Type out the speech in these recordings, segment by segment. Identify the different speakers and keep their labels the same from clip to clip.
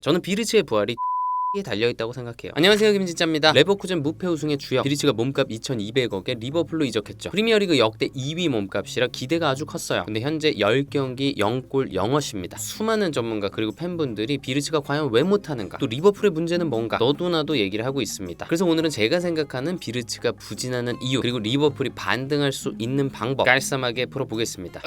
Speaker 1: 저는 비르츠의 부활이 에 달려있다고 생각해요. 안녕하세요, 김진짜입니다. 레버쿠젠 무패 우승의 주역 비르츠가 몸값 2,200억에 리버풀로 이적했죠. 프리미어리그 역대 2위 몸값이라 기대가 아주 컸어요. 근데 현재 10경기 0골 0어시입니다. 수많은 전문가 그리고 팬분들이 비르츠가 과연 왜 못하는가, 또 리버풀의 문제는 뭔가 너도나도 얘기를 하고 있습니다. 그래서 오늘은 제가 생각하는 비르츠가 부진하는 이유, 그리고 리버풀이 반등할 수 있는 방법 깔쌈하게 풀어보겠습니다.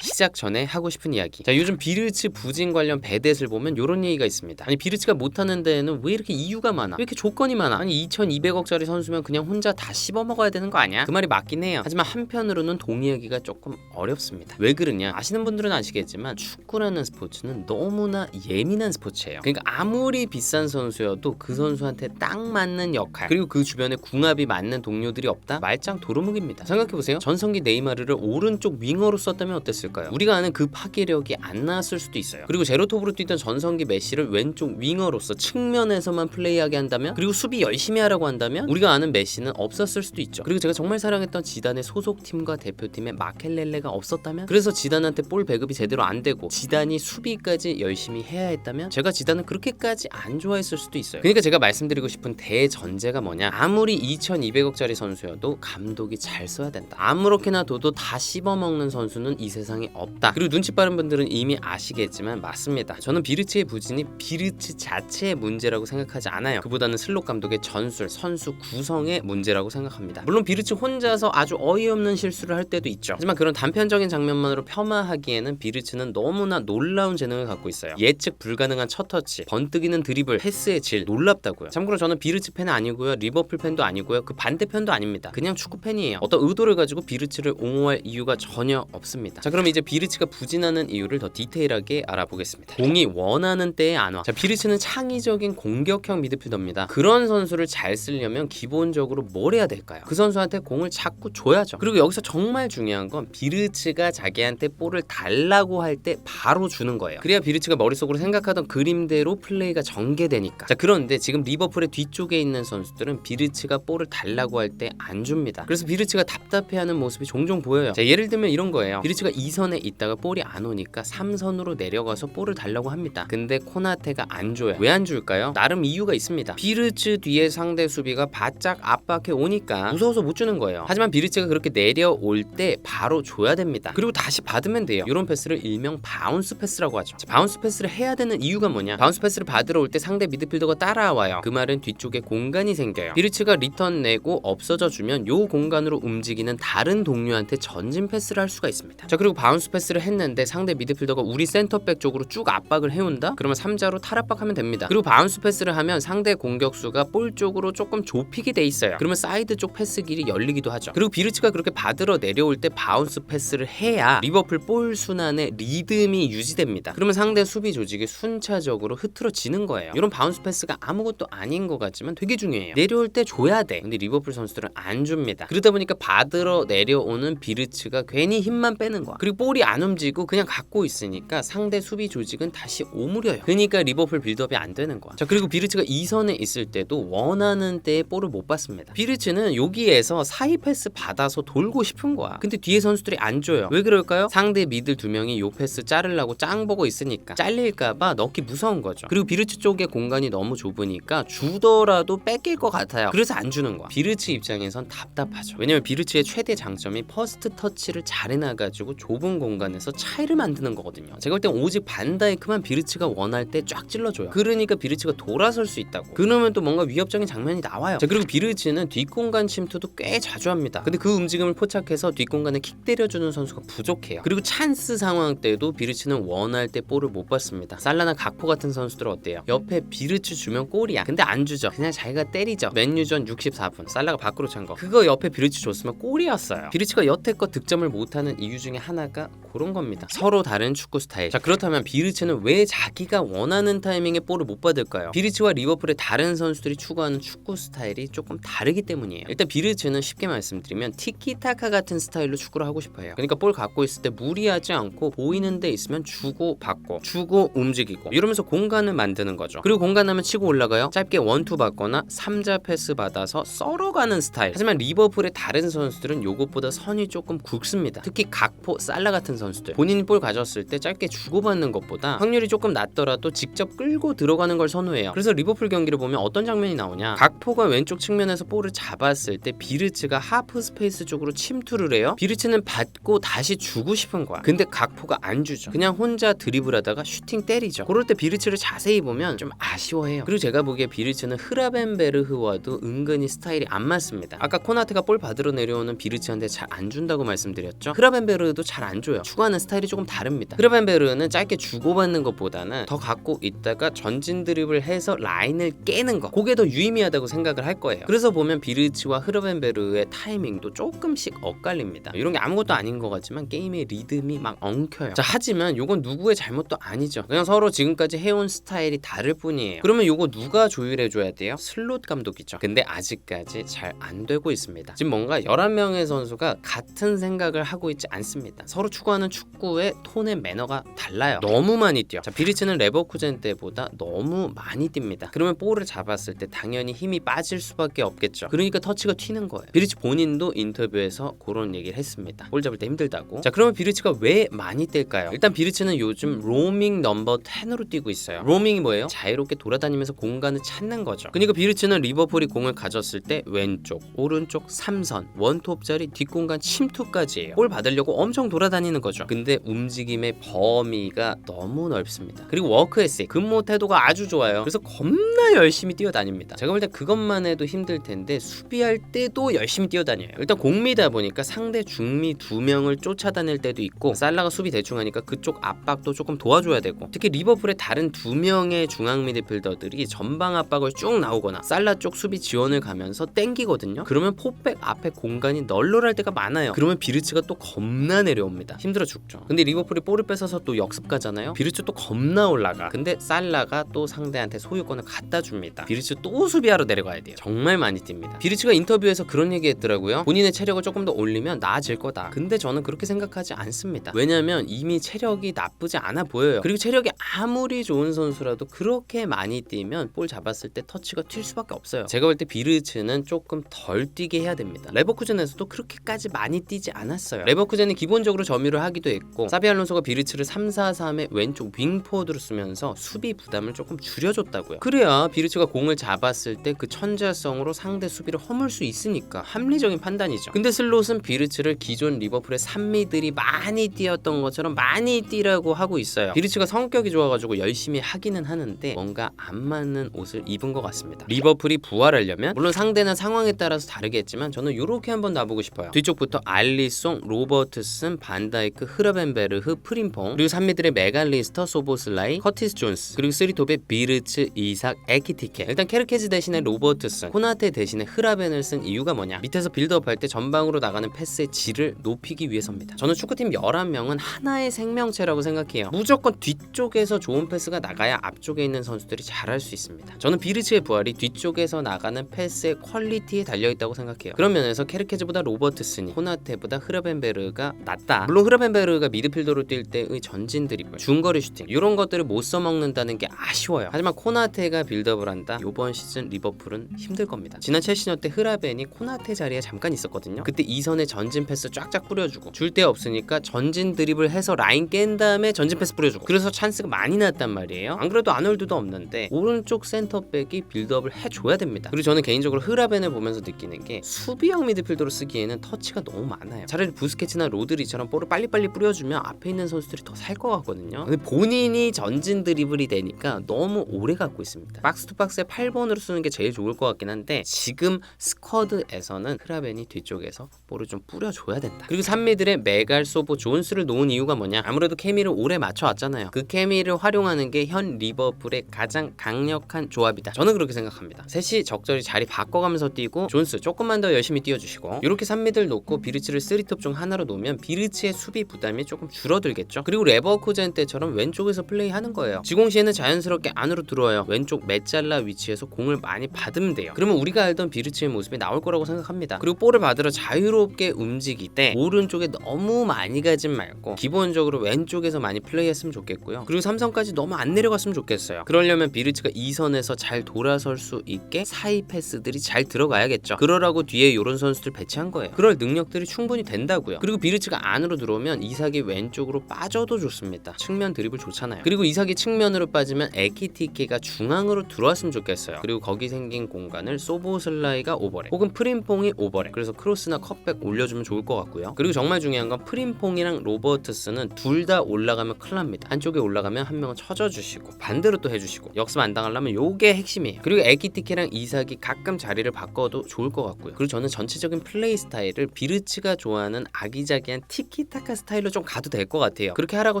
Speaker 1: 시작 전에 하고 싶은 이야기. 자, 요즘 비르츠 부진 관련 배댓을 보면 이런 얘기가 있습니다. 아니, 비르츠가 못하는 데에는 왜 이렇게 이유가 많아? 왜 이렇게 조건이 많아? 아니, 2,200억짜리 선수면 그냥 혼자 다 씹어먹어야 되는 거 아니야? 그 말이 맞긴 해요. 하지만 한편으로는 동의하기가 조금 어렵습니다. 왜 그러냐? 아시는 분들은 아시겠지만 축구라는 스포츠는 너무나 예민한 스포츠예요. 그러니까 아무리 비싼 선수여도 그 선수한테 딱 맞는 역할, 그리고 그 주변에 궁합이 맞는 동료들이 없다? 말짱 도루묵입니다. 생각해보세요. 전성기 네이마르를 오른쪽 윙어로 썼다면 어땠을까요? 우리가 아는 그 파괴력이 안 나왔을 수도 있어요. 그리고 제로톱으로 뛰던 전성기 메시를 왼쪽 윙어로서 측면에서만 플레이하게 한다면, 그리고 수비 열심히 하라고 한다면 우리가 아는 메시는 없었을 수도 있죠. 그리고 제가 정말 사랑했던 지단의 소속팀과 대표팀에 마켈렐레가 없었다면, 그래서 지단한테 볼 배급이 제대로 안 되고 지단이 수비까지 열심히 해야 했다면 제가 지단은 그렇게까지 안 좋아했을 수도 있어요. 그러니까 제가 말씀드리고 싶은 대전제가 뭐냐, 아무리 2,200억짜리 선수여도 감독이 잘 써야 된다. 아무렇게나 둬도 다 씹어먹는 선수는 이 세상에 없다. 그리고 눈치 빠른 분들은 이미 아시겠지만 맞습니다. 저는 비르츠의 부진이 비르츠 자체의 문제라고 생각하지 않아요. 그보다는 슬롯 감독의 전술, 선수 구성의 문제라고 생각합니다. 물론 비르츠 혼자서 아주 어이없는 실수를 할 때도 있죠. 하지만 그런 단편적인 장면만으로 폄하하기에는 비르츠는 너무나 놀라운 재능을 갖고 있어요. 예측 불가능한 첫 터치, 번뜩이는 드리블, 패스의 질 놀랍다고요. 참고로 저는 비르츠 팬은 아니고요, 리버풀 팬도 아니고요, 그 반대편도 아닙니다. 그냥 축구 팬이에요. 어떤 의도를 가지고 비르츠를 옹호할 이유가 전혀 없습니다. 자, 그럼 이제 비르츠가 부진하는 이유를 더 디테일하게 알아보겠습니다. 공이 원하는 때에 안 와. 자, 비르츠는 창의적인 공격형 미드필더입니다. 그런 선수를 잘 쓰려면 기본적으로 뭘 해야 될까요? 그 선수한테 공을 자꾸 줘야죠. 그리고 여기서 정말 중요한 건 비르츠가 자기한테 볼을 달라고 할 때 바로 주는 거예요. 그래야 비르츠가 머릿속으로 생각하던 그림대로 플레이가 전개되니까. 자, 그런데 지금 리버풀의 뒤쪽에 있는 선수들은 비르츠가 볼을 달라고 할 때 안 줍니다. 그래서 비르츠가 답답해하는 모습이 종종 보여요. 자, 예를 들면 이런 거예요. 비르츠가 2선에 있다가 볼이 안 오니까 3선으로 내려가서 볼을 달라고 합니다. 근데 코나테가 안 줘요. 왜 안 줄까요? 나름 이유가 있습니다. 비르츠 뒤에 상대 수비가 바짝 압박해 오니까 무서워서 못 주는 거예요. 하지만 비르츠가 그렇게 내려올 때 바로 줘야 됩니다. 그리고 다시 받으면 돼요. 이런 패스를 일명 바운스 패스라고 하죠. 자, 바운스 패스를 해야 되는 이유가 뭐냐? 바운스 패스를 받으러 올 때 상대 미드필더가 따라와요. 그 말은 뒤쪽에 공간이 생겨요. 비르츠가 리턴 내고 없어져 주면 요 공간으로 움직이는 다른 동료한테 전진 패스를 할 수가 있습니다. 자, 그리고 바운스 패스를 했는데 상대 미드필더가 우리 센터백 쪽으로 쭉 압박을 해온다? 그러면 3자로 탈압박하면 됩니다. 그리고 바운스 패스를 하면 상대 공격수가 볼 쪽으로 조금 좁히게 돼 있어요. 그러면 사이드 쪽 패스 길이 열리기도 하죠. 그리고 비르츠가 그렇게 받으러 내려올 때 바운스 패스를 해야 리버풀 볼 순환의 리듬이 유지됩니다. 그러면 상대 수비 조직이 순차적으로 흐트러지는 거예요. 이런 바운스 패스가 아무것도 아닌 것 같지만 되게 중요해요. 내려올 때 줘야 돼. 근데 리버풀 선수들은 안 줍니다. 그러다 보니까 받으러 내려오는 비르츠가 괜히 힘만 빼는 거야. 그리고 볼이 안 움직이고 그냥 갖고 있으니까 상대 수비 조직은 다시 오므려요. 그러니까 리버풀 빌드업이 안 되는 거야. 자, 그리고 비르츠가 2선에 있을 때도 원하는 때에 볼을 못 받습니다. 비르츠는 여기에서 사이 패스 받아서 돌고 싶은 거야. 근데 뒤에 선수들이 안 줘요. 왜 그럴까요? 상대 미들 2명이 요 패스 자르려고 짱 보고 있으니까 잘릴까봐 넣기 무서운 거죠. 그리고 비르츠 쪽에 공간이 너무 좁으니까 주더라도 뺏길 것 같아요. 그래서 안 주는 거야. 비르츠 입장에선 답답하죠. 왜냐면 비르츠의 최대 장점이 퍼스트 터치를 잘 해놔가지고 좁은 공간에서 차이를 만드는 거거든요. 제가 볼 땐 오직 반다이크만 비르츠가 원할 때 쫙 찔러줘요. 그러니까 비르츠가 돌아설 수 있다고. 그러면 또 뭔가 위협적인 장면이 나와요. 자, 그리고 비르츠는 뒷공간 침투도 꽤 자주 합니다. 근데 그 움직임을 포착해서 뒷공간에 킥 때려주는 선수가 부족해요. 그리고 찬스 상황 때도 비르츠는 원할 때 볼을 못 받습니다. 살라나 각포 같은 선수들은 어때요? 옆에 비르츠 주면 골이야. 근데 안 주죠. 그냥 자기가 때리죠. 맨유전 64분 살라가 밖으로 찬 거. 그거 옆에 비르츠 줬으면 골이었어요. 비르츠가 여태껏 득점을 못하는 이유 중에 하나가 그런 겁니다. 서로 다른 축구 스타일. 자, 그렇다면 비르츠는 왜 자기가 원하는 타이밍에 볼을 못 받을까요? 비르츠와 리버풀의 다른 선수들이 추구하는 축구 스타일이 조금 다르기 때문이에요. 일단 비르츠는 쉽게 말씀드리면 티키타카 같은 스타일로 축구를 하고 싶어요. 그러니까 볼 갖고 있을 때 무리하지 않고 보이는 데 있으면 주고 받고 주고 움직이고 이러면서 공간을 만드는 거죠. 그리고 공간 나면 치고 올라가요. 짧게 원투 받거나 3자 패스 받아서 썰어가는 스타일. 하지만 리버풀의 다른 선수들은 요것보다 선이 조금 굵습니다. 특히 각포, 살라 같은 선수들 본인이 볼 가졌을 때 짧게 주고받는 것보다 확률이 조금 낮더라도 직접 끌고 들어가는 걸 선호해요. 그래서 리버풀 경기를 보면 어떤 장면이 나오냐, 각포가 왼쪽 측면에서 볼을 잡았을 때 비르츠가 하프 스페이스 쪽으로 침투를 해요. 비르츠는 받고 다시 주고 싶은 거야. 근데 각포가 안 주죠. 그냥 혼자 드리블하다가 슈팅 때리죠. 그럴 때 비르츠를 자세히 보면 좀 아쉬워해요. 그리고 제가 보기에 비르츠는 흐라벤베르흐와도 은근히 스타일이 안 맞습니다. 아까 코나테가 볼 받으러 내려오는 비르츠한테 잘 안 준다고 말씀드렸죠. 흐라벤베르흐도 잘 안 줘요. 추구하는 스타일이 조금 다릅니다. 흐라벤베르흐는 짧게 주고받는 것보다는 더 갖고 있다가 전진 드리블 해서 라인을 깨는 거, 그게 더 유의미하다고 생각을 할 거예요. 그래서 보면 비르츠와 흐라벤베르흐의 타이밍도 조금씩 엇갈립니다. 이런 게 아무것도 아닌 것 같지만 게임의 리듬이 막 엉켜요. 자, 하지만 요건 누구의 잘못도 아니죠. 그냥 서로 지금까지 해온 스타일이 다를 뿐이에요. 그러면 요거 누가 조율해줘야 돼요? 슬롯 감독이죠. 근데 아직까지 잘 안 되고 있습니다. 지금 뭔가 11명의 선수가 같은 생각을 하고 있지 않습니다. 서로 추구하는 축구의 톤의 매너가 달라요. 너무 많이 뛰어. 자, 비르츠는 레버쿠젠 때보다 너무 많이 뜁니다. 그러면 볼을 잡았을 때 당연히 힘이 빠질 수밖에 없겠죠. 그러니까 터치가 튀는 거예요. 비르츠 본인도 인터뷰에서 그런 얘기를 했습니다. 볼 잡을 때 힘들다고. 자, 그러면 비르츠가 왜 많이 뛸까요? 일단 비르츠는 요즘 로밍 넘버 10으로 뛰고 있어요. 로밍이 뭐예요? 자유롭게 돌아다니면서 공간을 찾는 거죠. 그러니까 비르츠는 리버풀이 공을 가졌을 때 왼쪽, 오른쪽 3선, 원톱짜리 뒷공간 침투까지 해요. 볼 받으려고 엄청 돌아다니는 거죠. 근데 움직임의 범위가 너무 넓습니다. 그리고 워크 에셋, 근무 태도가 아주 좋아요. 그래서 겁나 열심히 뛰어다닙니다. 제가 볼 때 그것만 해도 힘들 텐데 수비할 때도 열심히 뛰어다녀요. 일단 공미다 보니까 상대 중미 2명을 쫓아다닐 때도 있고, 살라가 수비 대충 하니까 그쪽 압박도 조금 도와줘야 되고, 특히 리버풀의 다른 2명의 중앙 미드필더들이 전방 압박을 쭉 나오거나 살라 쪽 수비 지원을 가면서 땡기거든요. 그러면 포백 앞에 공간이 널널할 때가 많아요. 그러면 비르츠가 또 겁나 내려옵니다. 힘들어 죽죠. 근데 리버풀이 볼을 뺏어서 또 역습 가잖아요. 비르츠 또 겁나 올라가. 근데 살라가 또 상대한테 소유권을 갖다 줍니다. 비르츠 또 수비하러 내려가야 돼요. 정말 많이 뜁니다. 비르츠가 인터뷰에서 그런 얘기 했더라고요. 본인의 체력을 조금 더 올리면 나아질 거다. 근데 저는 그렇게 생각하지 않습니다. 왜냐면 이미 체력이 나쁘지 않아 보여요. 그리고 체력이 아무리 좋은 선수라도 그렇게 많이 뛰면 볼 잡았을 때 터치가 튈 수밖에 없어요. 제가 볼 때 비르츠는 조금 덜 뛰게 해야 됩니다. 레버쿠젠에서도 그렇게까지 많이 뛰지 않았어요. 레버쿠젠이 기본적으로 점유를 하기도 했고, 사비 알론소가 비르츠를 3-4-3의 왼쪽 윙포워드로 쓰면서 수비 부담을 조금 줄여줬다고요. 그래야 비르츠가 공을 잡았을 때 그 천재성으로 상대 수비를 허물 수 있으니까 합리적인 판단이죠. 근데 슬롯은 비르츠를 기존 리버풀의 3미들이 많이 뛰었던 것처럼 많이 뛰라고 하고 있어요. 비르츠가 성격이 좋아가지고 열심히 하기는 하는데 뭔가 안 맞는 옷을 입은 것 같습니다. 리버풀이 부활하려면, 물론 상대나 상황에 따라서 다르겠지만 저는 이렇게 한번 놔보고 싶어요. 뒤쪽부터 알리송, 로버트슨, 반다이크, 흐라벤베르흐, 프림퐁, 그리고 3미들의 메갈리스터, 소보슬라이, 커티스 존스, 그리고 3톱의 비르츠, 이삭, 에키티케. 일단 케르케즈 대신에 로버트슨, 코나테 대신에 흐라벤을 쓴 이유가 뭐냐, 밑에서 빌드업할 때 전방으로 나가는 패스의 질을 높이기 위해서입니다. 저는 축구팀 11명은 하나의 생명체라고 생각해요. 무조건 뒤쪽에서 좋은 패스가 나가야 앞쪽에 있는 선수들이 잘할 수 있습니다. 저는 비르츠의 부활이 뒤쪽에서 나가는 패스의 퀄리티에 달려있다고 생각해요. 그런 면에서 케르케즈보다 로버트슨이 코나테보다 흐라벤베르가 낫다. 물론 흐라벤베르가 미드필더로 뛸 때의 전진 드리블, 중거리 슈팅, 이런 것들을 못 써먹는다는 게 아쉬워요. 하지만 코나테가 빌드업을 한다? 이번 시즌 리버풀은 힘들 겁니다. 지난 첼시전 때 흐라벤이 코나테 자리에 잠깐 있었거든요. 그때 이선에 전진 패스 쫙쫙 뿌려주고, 줄 데 없으니까 전진 드리블 해서 라인 깬 다음에 전진 패스 뿌려주고, 그래서 찬스가 많이 났단 말이에요. 안 그래도 아놀드도 없는데 오른쪽 센터백이 빌드업을 해줘야 됩니다. 그리고 저는 개인적으로 흐라벤을 보면서 느끼는 게 수비형 미드필더로 쓰기에는 터치가 너무 많아요. 차라리 부스케츠나 로드리처럼 볼을 빨리빨리 뿌려주면 앞에 있는 선수들이 더 살 것 같거든요. 근데 본인이 전진 드리블이 되니까 너무 오래 갖고 있습니다. 박스투박스에 8번으로 쓰는 게 제일 좋을 것 같긴 한데, 지금 스쿼드에서는 흐라벤이 뒤쪽에서 볼을 좀 뿌려줘야 된다. 그리고 3미들의 메갈, 소보, 존스를 놓은 이유가 뭐냐, 아무래도 케미를 오래 맞춰왔잖아요. 그 케미를 활용하는 게 현 리버풀의 가장 강력한 조합이다. 저는 그렇게 생각합니다. 셋이 적절히 자리 바꿔가면서 뛰고, 존스 조금만 더 열심히 뛰어주시고, 이렇게 3미들 놓고 비르츠를 3톱 중 하나로 놓으면 비르츠의 수비 부담이 조금 줄어들겠죠. 그리고 레버쿠젠 때처럼 왼쪽에서 플레이하는 거예요. 지공 시에는 자연스럽게 안으로 들어와 좋아요. 왼쪽 메잘라 위치에서 공을 많이 받으면 돼요. 그러면 우리가 알던 비르치의 모습이 나올 거라고 생각합니다. 그리고 볼을 받으러 자유롭게 움직일 때 오른쪽에 너무 많이 가진 말고 기본적으로 왼쪽에서 많이 플레이했으면 좋겠고요. 그리고 삼성까지 너무 안 내려갔으면 좋겠어요. 그러려면 비르치가 2선에서 잘 돌아설 수 있게 사이 패스들이 잘 들어가야겠죠. 그러라고 뒤에 이런 선수들 배치한 거예요. 그럴 능력들이 충분히 된다고요. 그리고 비르치가 안으로 들어오면 이삭이 왼쪽으로 빠져도 좋습니다. 측면 드리블 좋잖아요. 그리고 이삭이 측면으로 빠지면 에키티케가 중앙으로 들어왔으면 좋겠어요. 그리고 거기 생긴 공간을 소보슬라이가 오버랩 혹은 프림퐁이 오버랩, 그래서 크로스나 컷백 올려주면 좋을 것 같고요. 그리고 정말 중요한 건 프림퐁이랑 로버트스는 둘 다 올라가면 큰일 납니다. 한쪽에 올라가면 한 명은 쳐져주시고 반대로 또 해주시고 역습 안 당하려면 요게 핵심이에요. 그리고 에키티케랑 이삭이 가끔 자리를 바꿔도 좋을 것 같고요. 그리고 저는 전체적인 플레이 스타일을 비르치가 좋아하는 아기자기한 티키타카 스타일로 좀 가도 될 것 같아요. 그렇게 하라고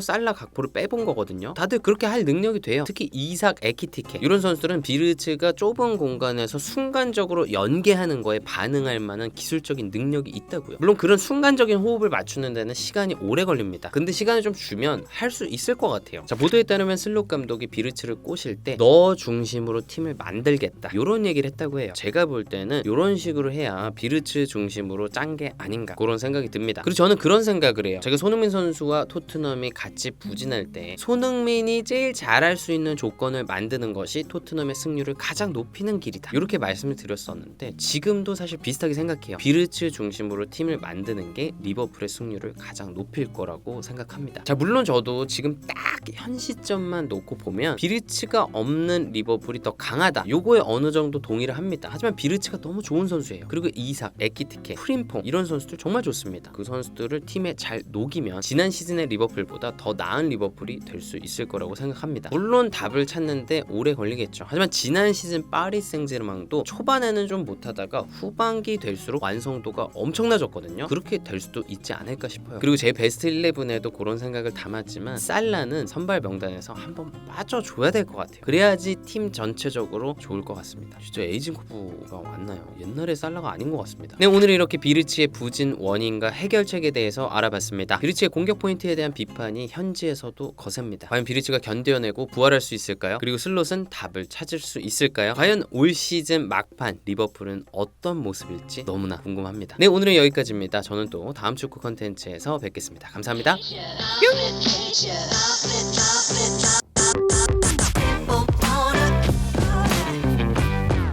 Speaker 1: 살라 각포를 빼본 거거든요. 다들 그렇게 할 능력이 돼요. 특히 이삭, 에키티케 이런 선수들은 비르치가 좁은 공간에서 순간적으로 연계하는 거에 반응할 만한 기술적인 능력이 있다고요. 물론 그런 순간적인 호흡을 맞추는 데는 시간이 오래 걸립니다. 근데 시간을 좀 주면 할 수 있을 것 같아요. 자, 보도에 따르면 슬롯 감독이 비르치를 꼬실 때 너 중심으로 팀을 만들겠다 이런 얘기를 했다고 해요. 제가 볼 때는 이런 식으로 해야 비르치 중심으로 짠 게 아닌가 그런 생각이 듭니다. 그리고 저는 그런 생각을 해요. 제가 손흥민 선수와 토트넘이 같이 부진할 때 손흥민이 제일 잘할 수 있는 조건을 만드는 것이 토트넘의 승률을 가장 높이는 길이다 이렇게 말씀을 드렸었는데 지금도 사실 비슷하게 생각해요. 비르치 중심으로 팀을 만드는 게 리버풀의 승률을 가장 높일 거라고 생각합니다. 자, 물론 저도 지금 딱 현 시점만 놓고 보면 비르치가 없는 리버풀이 더 강하다 요거에 어느 정도 동의를 합니다. 하지만 비르치가 너무 좋은 선수예요. 그리고 이삭, 에키티케, 프림퐁 이런 선수들 정말 좋습니다. 그 선수들을 팀에 잘 녹이면 지난 시즌의 리버풀보다 더 나은 리버풀이 될 수 있을 거라고 생각합니다. 물론 답을 찾는데 오래 걸리겠죠. 하지만 지난 시즌 파리 생제르맹도 초반에는 좀 못하다가 후반기 될수록 완성도가 엄청나졌거든요. 그렇게 될 수도 있지 않을까 싶어요. 그리고 제 베스트 11에도 그런 생각을 담았지만 살라는 선발 명단에서 한번 빠져줘야 될 것 같아요. 그래야지 팀 전체적으로 좋을 것 같습니다. 진짜 에이징코프가 왔나요? 옛날에 살라가 아닌 것 같습니다. 네, 오늘은 이렇게 비르치의 부진 원인과 해결책에 대해서 알아봤습니다. 비르치의 공격 포인트에 대한 비판이 현지에서도 거셉니다. 과연 비르치가 견뎌내고 부활할 수 있을까요? 그리고 슬롯은 답을 찾을 수 있을까요? 과연 올 시즌 막판 리버풀은 어떤 모습일지 너무나 궁금합니다. 네, 오늘은 여기까지입니다. 저는 또 다음 축구 컨텐츠에서 뵙겠습니다. 감사합니다. 뿅!